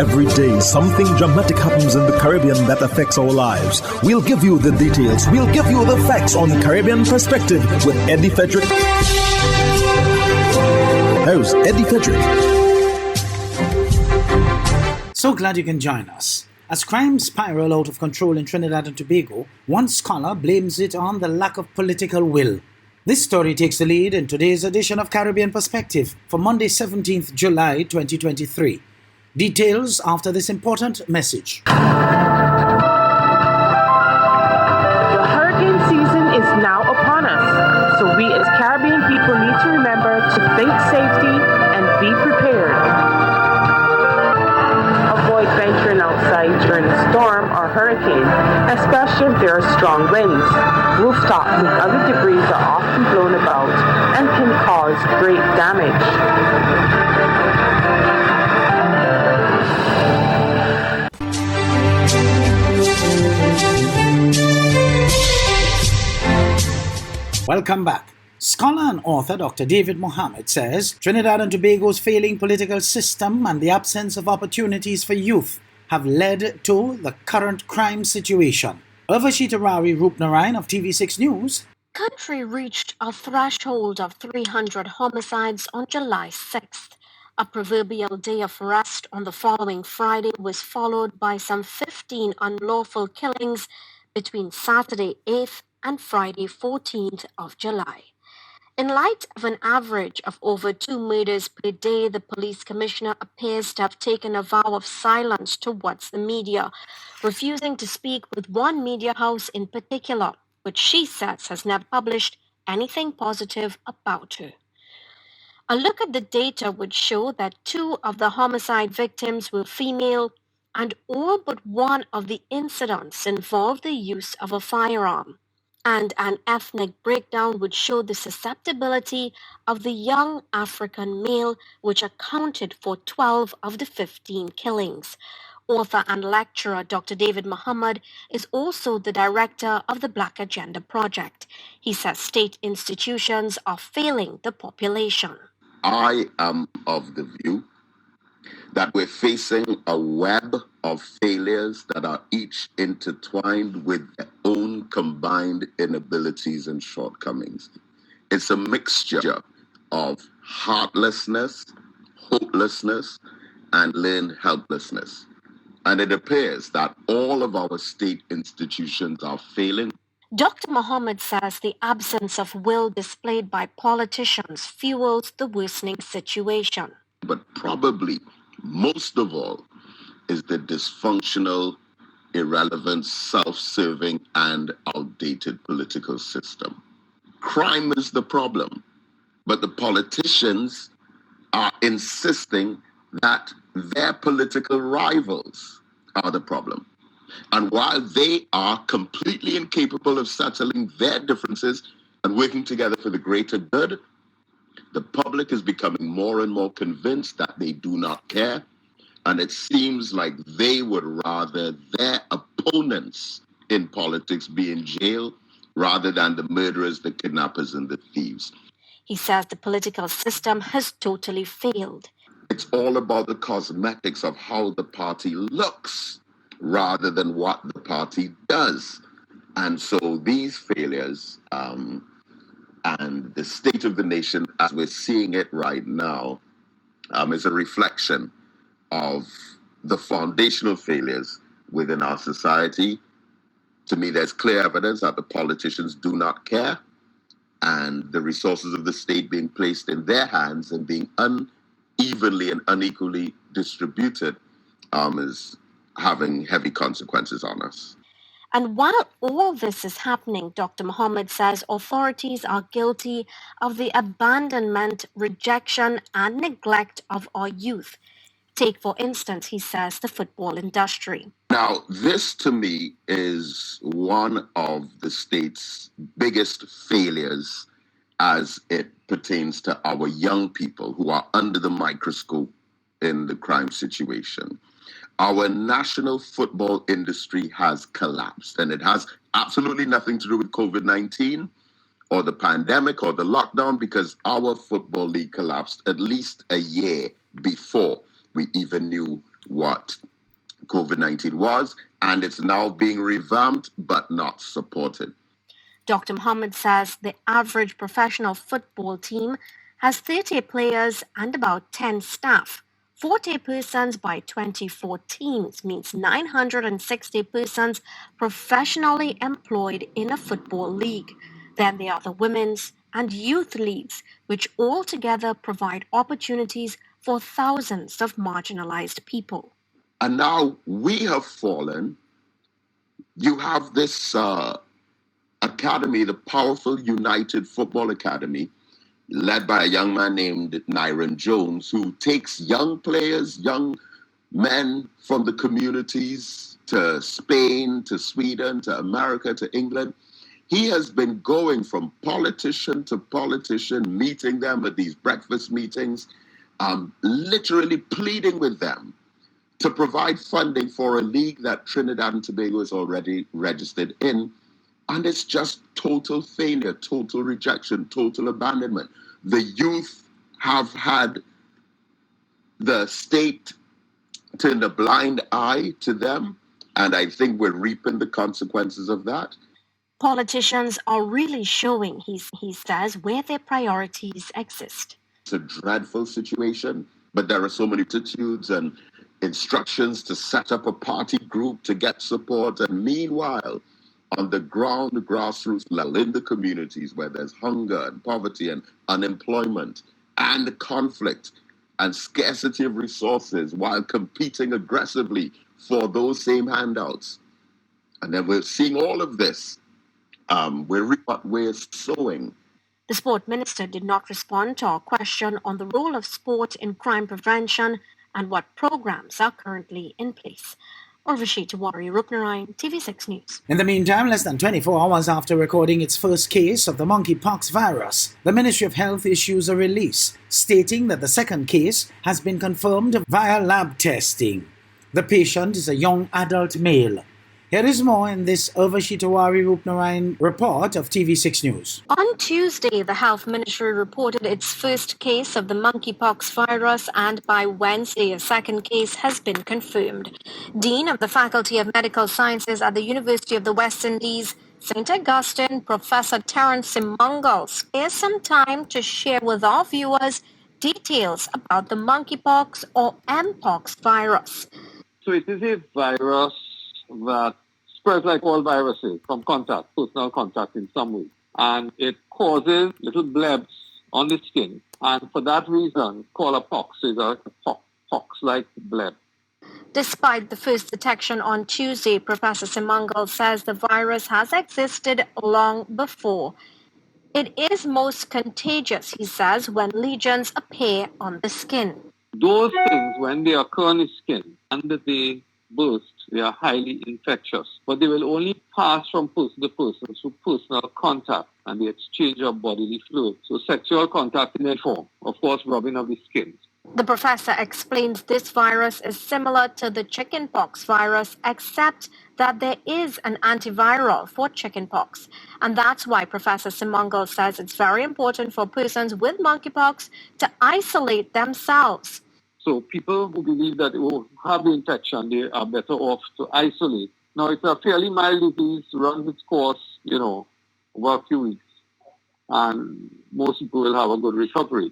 Every day, something dramatic happens in the Caribbean that affects our lives. We'll give you the details. We'll give you the facts on Caribbean Perspective with Eddie Frederick. Here's Eddie Frederick. So glad you can join us. As crime spiral out of control in Trinidad and Tobago, one scholar blames it on the lack of political will. This story takes the lead in today's edition of Caribbean Perspective for Monday, 17th July 2023. Details after this important message. The hurricane season is now upon us, so we as Caribbean people need to remember to think safety and be prepared. Avoid venturing outside during a storm or hurricane, especially if there are strong winds. Rooftops and other debris are often blown about and can cause great damage. Welcome back. Scholar and author Dr. David Mohammed says Trinidad and Tobago's failing political system and the absence of opportunities for youth have led to the current crime situation. Urvashita Rupnarayan of TV6 News. Country reached a threshold of 300 homicides on July 6th. A proverbial day of rest on the following Friday was followed by some 15 unlawful killings between Saturday 8th and Friday 14th of July. In light of an average of over 2 murders per day, the police commissioner appears to have taken a vow of silence towards the media, refusing to speak with one media house in particular, which she says has never published anything positive about her. A look at the data would show that 2 of the homicide victims were female, and all but one of the incidents involved the use of a firearm. And an ethnic breakdown would show the susceptibility of the young African male, which accounted for 12 of the 15 killings. Author and lecturer Dr. David Mohammed is also the director of the Black Agenda Project. He says state institutions are failing the population. I am of the view that we're facing a web of failures that are each intertwined with their own combined inabilities and shortcomings. It's a mixture of heartlessness, hopelessness, and learned helplessness. And it appears that all of our state institutions are failing. Dr. Mohammed says the absence of will displayed by politicians fuels the worsening situation. But probably most of all is the dysfunctional, irrelevant, self-serving, and outdated political system. Crime is the problem, but the politicians are insisting that their political rivals are the problem. And while they are completely incapable of settling their differences and working together for the greater good, the public is becoming more and more convinced that they do not care, and it seems like they would rather their opponents in politics be in jail rather than the murderers, the kidnappers, and the thieves. He says the political system has totally failed. It's all about the cosmetics of how the party looks rather than what the party does. And so these failures and the state of the nation as we're seeing it right now is a reflection of the foundational failures within our society. To me, there's clear evidence that the politicians do not care, and the resources of the state being placed in their hands and being unevenly and unequally distributed is having heavy consequences on us. And while all this is happening, Dr. Mohammed says authorities are guilty of the abandonment, rejection, and neglect of our youth. Take, for instance, he says, the football industry. Now, this to me is one of the state's biggest failures as it pertains to our young people who are under the microscope in the crime situation. Our national football industry has collapsed, and it has absolutely nothing to do with COVID-19 or the pandemic or the lockdown, because our football league collapsed at least a year before we even knew what COVID-19 was, and it's now being revamped but not supported. Dr. Mohammed says the average professional football team has 30 players and about 10 staff. 40 persons by 24 teams means 960 persons professionally employed in a football league. Then there are the women's and youth leagues, which altogether provide opportunities for thousands of marginalized people. And now we have fallen. You have this academy, the powerful United Football Academy, led by a young man named Nyron Jones, who takes young players, young men from the communities to Spain, to Sweden, to America, to England. He has been going from politician to politician, meeting them at these breakfast meetings, literally pleading with them to provide funding for a league that Trinidad and Tobago is already registered in. And it's just total failure, total rejection, total abandonment. The youth have had the state turn a blind eye to them, and I think we're reaping the consequences of that. Politicians are really showing, he says, where their priorities exist. It's a dreadful situation, but there are so many attitudes and instructions to set up a party group to get support. And meanwhile, on the ground, the grassroots level, in the communities where there's hunger and poverty and unemployment and conflict and scarcity of resources while competing aggressively for those same handouts. And then we're seeing all of this. We're sowing. The sport minister did not respond to our question on the role of sport in crime prevention and what programs are currently in place. Urvashi Tiwari, Rupnarayan, TV6 News. In the meantime, less than 24 hours after recording its first case of the monkeypox virus, the Ministry of Health issues a release stating that the second case has been confirmed via lab testing. The patient is a young adult male. Here is more in this Urvashi Tiwari Rupnarayan report of TV6 News. On Tuesday, the Health Ministry reported its first case of the monkeypox virus, and by Wednesday, a second case has been confirmed. Dean of the Faculty of Medical Sciences at the University of the West Indies, St. Augustine, Professor Terence Simongal, spares some time to share with our viewers details about the monkeypox or mpox virus. So it is a virus that spreads like all viruses from contact, personal contact in some way. And it causes little blebs on the skin. And for that reason, called a pox is a pox-like bleb. Despite the first detection on Tuesday, Professor Simongal says the virus has existed long before. It is most contagious, he says, when lesions appear on the skin. Those things, when they occur on the skin and they burst, they are highly infectious, but they will only pass from person to person through personal contact and the exchange of bodily fluids. So sexual contact in any form, of course, rubbing of the skin. The professor explains this virus is similar to the chickenpox virus, except that there is an antiviral for chickenpox. And that's why Professor Simongal says it's very important for persons with monkeypox to isolate themselves. So people who believe that they will have the infection, they are better off to isolate. Now, it's a fairly mild disease, runs its course, over a few weeks. And most people will have a good recovery.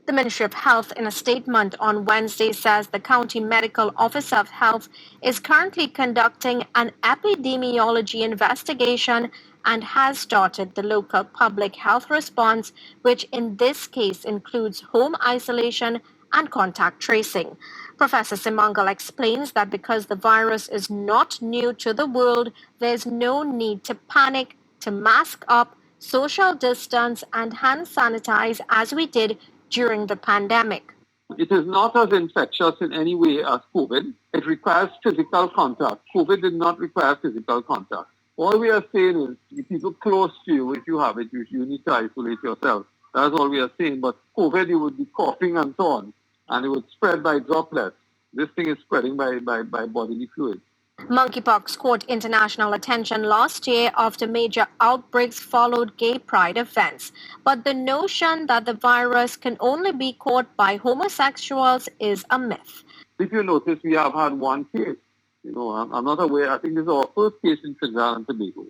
The Ministry of Health, in a statement on Wednesday, says the County Medical Officer of Health is currently conducting an epidemiology investigation and has started the local public health response, which in this case includes home isolation and contact tracing. Professor Simongal explains that because the virus is not new to the world, there's no need to panic, to mask up, social distance, and hand sanitize as we did during the pandemic. It is not as infectious in any way as COVID. It requires physical contact. COVID did not require physical contact. All we are saying is, if people close to you, if you have it, you need to isolate yourself. That's all we are saying. But COVID, you would be coughing and so on, and it would spread by droplets. This thing is spreading by bodily fluids. Monkeypox caught international attention last year after major outbreaks followed gay pride events. But the notion that the virus can only be caught by homosexuals is a myth. If you notice, we have had one case. I'm not aware. I think this is our first case in Trinidad and Tobago.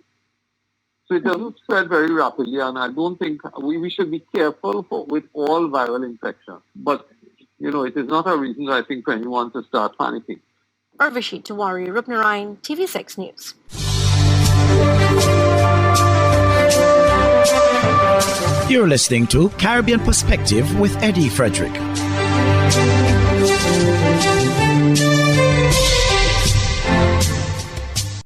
So it doesn't spread very rapidly, and I don't think we should be careful with all viral infections. But, it is not a reason, I think, for anyone to start panicking. Urvashi Tiwari, Rupnarayan, TV6 News. You're listening to Caribbean Perspective with Eddie Frederick.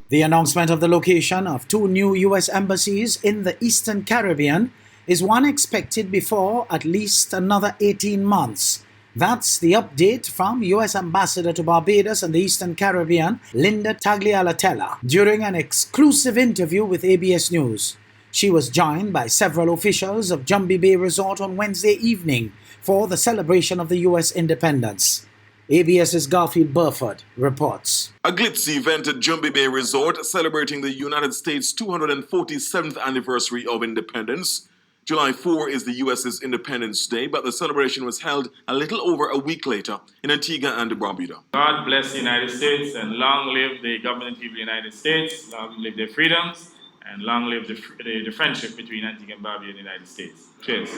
The announcement of the location of 2 new U.S. embassies in the Eastern Caribbean is one expected before at least another 18 months. That's the update from U.S. Ambassador to Barbados and the Eastern Caribbean, Linda Tagliatella, during an exclusive interview with ABS News. She was joined by several officials of Jumbie Bay Resort on Wednesday evening for the celebration of the U.S. independence. ABS's Garfield Burford reports. A glitzy event at Jumbie Bay Resort celebrating the United States' 247th anniversary of independence. July 4 is the U.S.'s Independence Day, but the celebration was held a little over a week later in Antigua and Barbuda. God bless the United States and long live the government of the United States, long live their freedoms, and long live the friendship between Antigua and Barbuda and the United States. Cheers.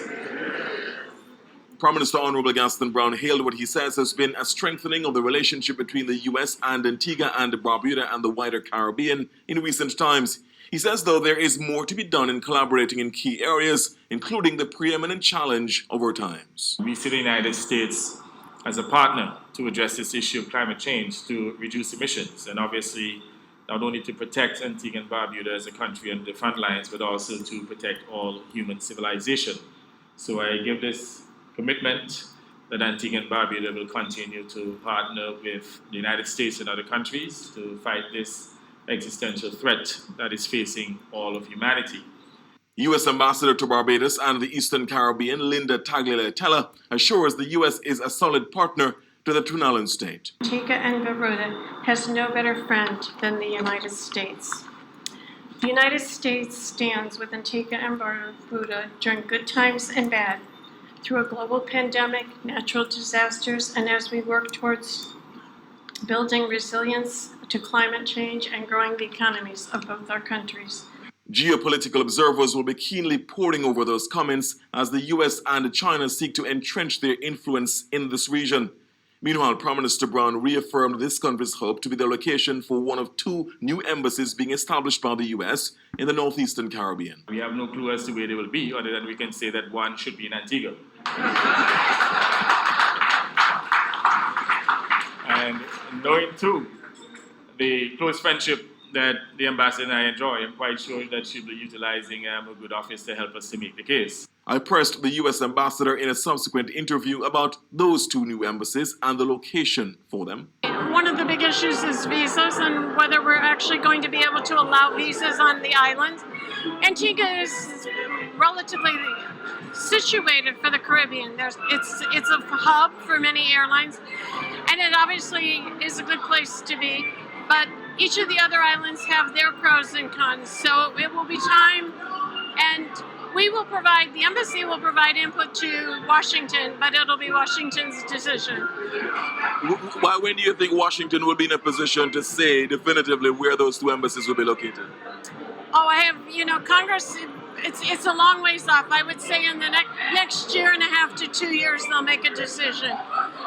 Prime Minister Honorable Gaston Brown hailed what he says has been a strengthening of the relationship between the U.S. and Antigua and Barbuda and the wider Caribbean in recent times. He says, though, there is more to be done in collaborating in key areas, including the preeminent challenge of our times. We see the United States as a partner to address this issue of climate change, to reduce emissions, and obviously not only to protect Antigua and Barbuda as a country on the front lines, but also to protect all human civilization. So I give this commitment that Antigua and Barbuda will continue to partner with the United States and other countries to fight this existential threat that is facing all of humanity. U.S. Ambassador to Barbados and the Eastern Caribbean, Linda Tagliatella, assures the U.S. is a solid partner to the Twin Island state. Antigua and Barbuda has no better friend than the United States. The United States stands with Antigua and Barbuda during good times and bad, through a global pandemic, natural disasters, and as we work towards building resilience to climate change and growing the economies of both our countries. Geopolitical observers will be keenly poring over those comments as the U.S. and China seek to entrench their influence in this region. Meanwhile, Prime Minister Brown reaffirmed this country's hope to be the location for one of 2 new embassies being established by the U.S. in the northeastern Caribbean. We have no clue as to where they will be, other than we can say that one should be in Antigua. And knowing, too, the close friendship that the ambassador and I enjoy, I'm quite sure that she'll be utilizing a good office to help us to make the case. I pressed the U.S. ambassador in a subsequent interview about those 2 new embassies and the location for them. One of the big issues is visas and whether we're actually going to be able to allow visas on the island. Antigua is relatively situated for the Caribbean. It's a hub for many airlines, and it obviously is a good place to be. But each of the other islands have their pros and cons, so it will be time, and the embassy will provide input to Washington, but it'll be Washington's decision. When do you think Washington will be in a position to say definitively where those 2 embassies will be located? Congress, it's a long ways off. I would say in the next year and a half to 2 years, they'll make a decision.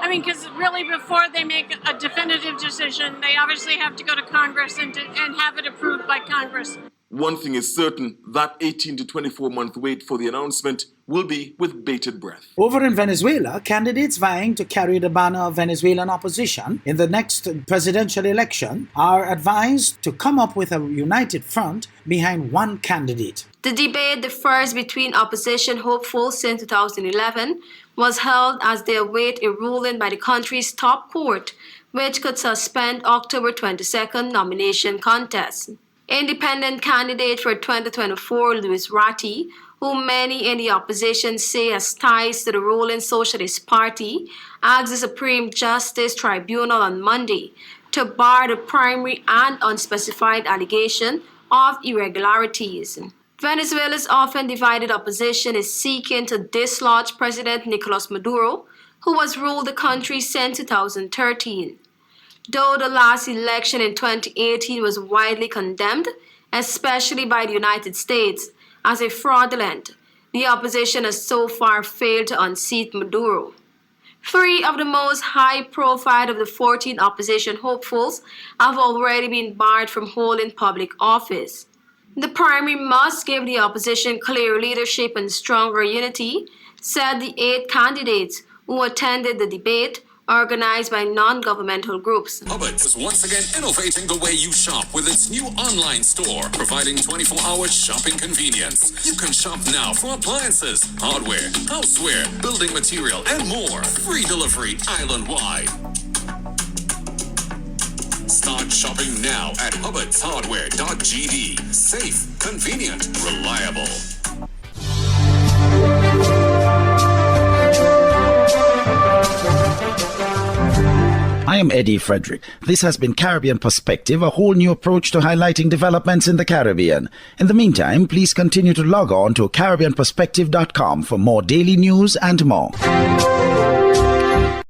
Because really before they make a definitive decision, they obviously have to go to Congress and have it approved by Congress. One thing is certain, that 18 to 24-month wait for the announcement will be with bated breath. Over in Venezuela, candidates vying to carry the banner of Venezuelan opposition in the next presidential election are advised to come up with a united front behind one candidate. The debate, the first between opposition hopefuls since 2011, was held as they await a ruling by the country's top court, which could suspend October 22nd nomination contest. Independent candidate for 2024, Louis Ratti, who many in the opposition say has ties to the ruling Socialist Party, asked the Supreme Justice Tribunal on Monday to bar the primary and unspecified allegation of irregularities. Venezuela's often divided opposition is seeking to dislodge President Nicolas Maduro, who has ruled the country since 2013. Though the last election in 2018 was widely condemned, especially by the United States, as a fraudulent, the opposition has so far failed to unseat Maduro. 3 of the most high-profile of the 14 opposition hopefuls have already been barred from holding public office. The primary must give the opposition clear leadership and stronger unity, said the 8 candidates who attended the debate organized by non-governmental groups. Hubbard's is once again innovating the way you shop with its new online store, providing 24-hour shopping convenience. You can shop now for appliances, hardware, houseware, building material, and more. Free delivery island-wide. Start shopping now at hubbardshardware.gd. Safe, convenient, reliable. I am Eddie Frederick. This has been Caribbean Perspective, a whole new approach to highlighting developments in the Caribbean. In the meantime, please continue to log on to CaribbeanPerspective.com for more daily news and more.